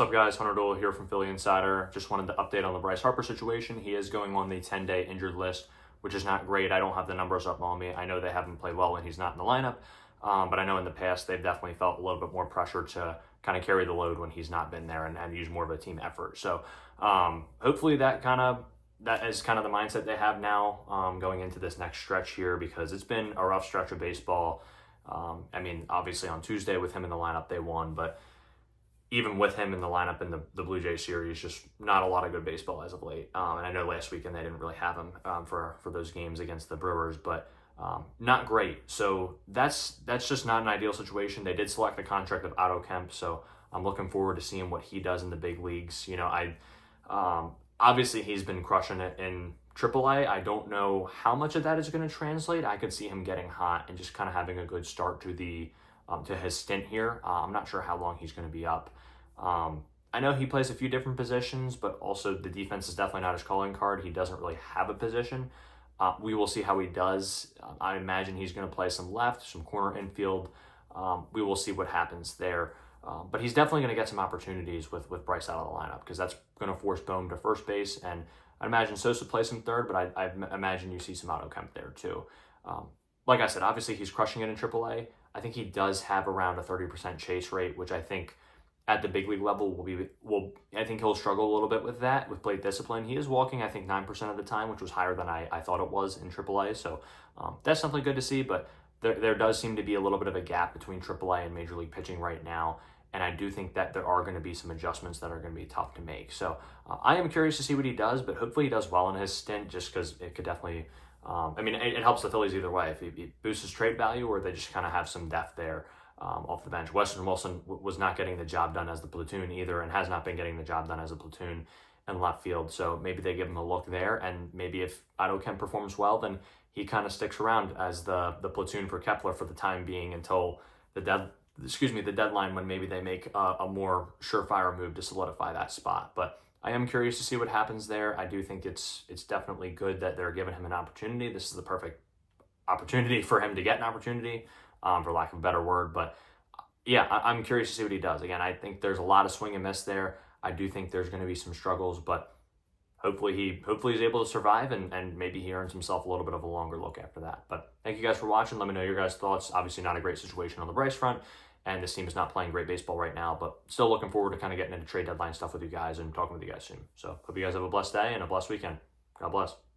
What's up, guys? Hunter Dole here from Philly Insider. Just wanted to update on the Bryce Harper situation. He is going on the 10-day injured list, which is not great. I don't have the numbers up on me. I know they haven't played well when he's not in the lineup, but I know in the past they've definitely felt a little bit more pressure to kind of carry the load when he's not been there and use more of a team effort. So hopefully that is kind of the mindset they have now going into this next stretch here, because it's been a rough stretch of baseball. Obviously on Tuesday with him in the lineup they won, but even with him in the lineup in the Blue Jays series, just not a lot of good baseball as of late. And I know last weekend they didn't really have him for those games against the Brewers, but not great. So that's just not an ideal situation. They did select the contract of Otto Kemp, so I'm looking forward to seeing what he does in the big leagues. Obviously he's been crushing it in AAA. I don't know how much of that is going to translate. I could see him getting hot and just kind of having a good start to his stint here. I'm not sure how long he's going to be up. I know he plays a few different positions, but also the defense is definitely not his calling card. He doesn't really have a position. We will see how he does. I imagine he's going to play some left, some corner infield. We will see what happens there. But he's definitely going to get some opportunities with Bryce out of the lineup, because that's going to force Bohm to first base. And I imagine Sosa plays some third, but I imagine you see some Otto Kemp there too. Like I said, obviously he's crushing it in AAA. I think he does have around a 30% chase rate, which I think at the big league level I think he'll struggle a little bit with that, with plate discipline. He is walking, I think, 9% of the time, which was higher than I thought it was in AAA. So that's something good to see, but there does seem to be a little bit of a gap between AAA and Major League pitching right now. And I do think that there are going to be some adjustments that are going to be tough to make. So I am curious to see what he does, but hopefully he does well in his stint, just because it could definitely, it helps the Phillies either way. If he boosts his trade value, or they just kind of have some depth there off the bench. Weston Wilson was not getting the job done as the platoon either, and has not been getting the job done as a platoon in left field. So maybe they give him a look there, and maybe if Otto Kemp performs well, then he kind of sticks around as the platoon for Kepler for the time being, until the deadline, when maybe they make a more surefire move to solidify that spot. But I am curious to see what happens there. I do think it's definitely good that they're giving him an opportunity. This is the perfect opportunity for him to get an opportunity, for lack of a better word. But yeah, I'm curious to see what he does. Again, I think there's a lot of swing and miss there. I do think there's going to be some struggles, but hopefully he's able to survive, and maybe he earns himself a little bit of a longer look after that. But thank you guys for watching. Let me know your guys' thoughts. Obviously not a great situation on the Bryce front, and this team is not playing great baseball right now, but still looking forward to kind of getting into trade deadline stuff with you guys and talking with you guys soon. So hope you guys have a blessed day and a blessed weekend. God bless.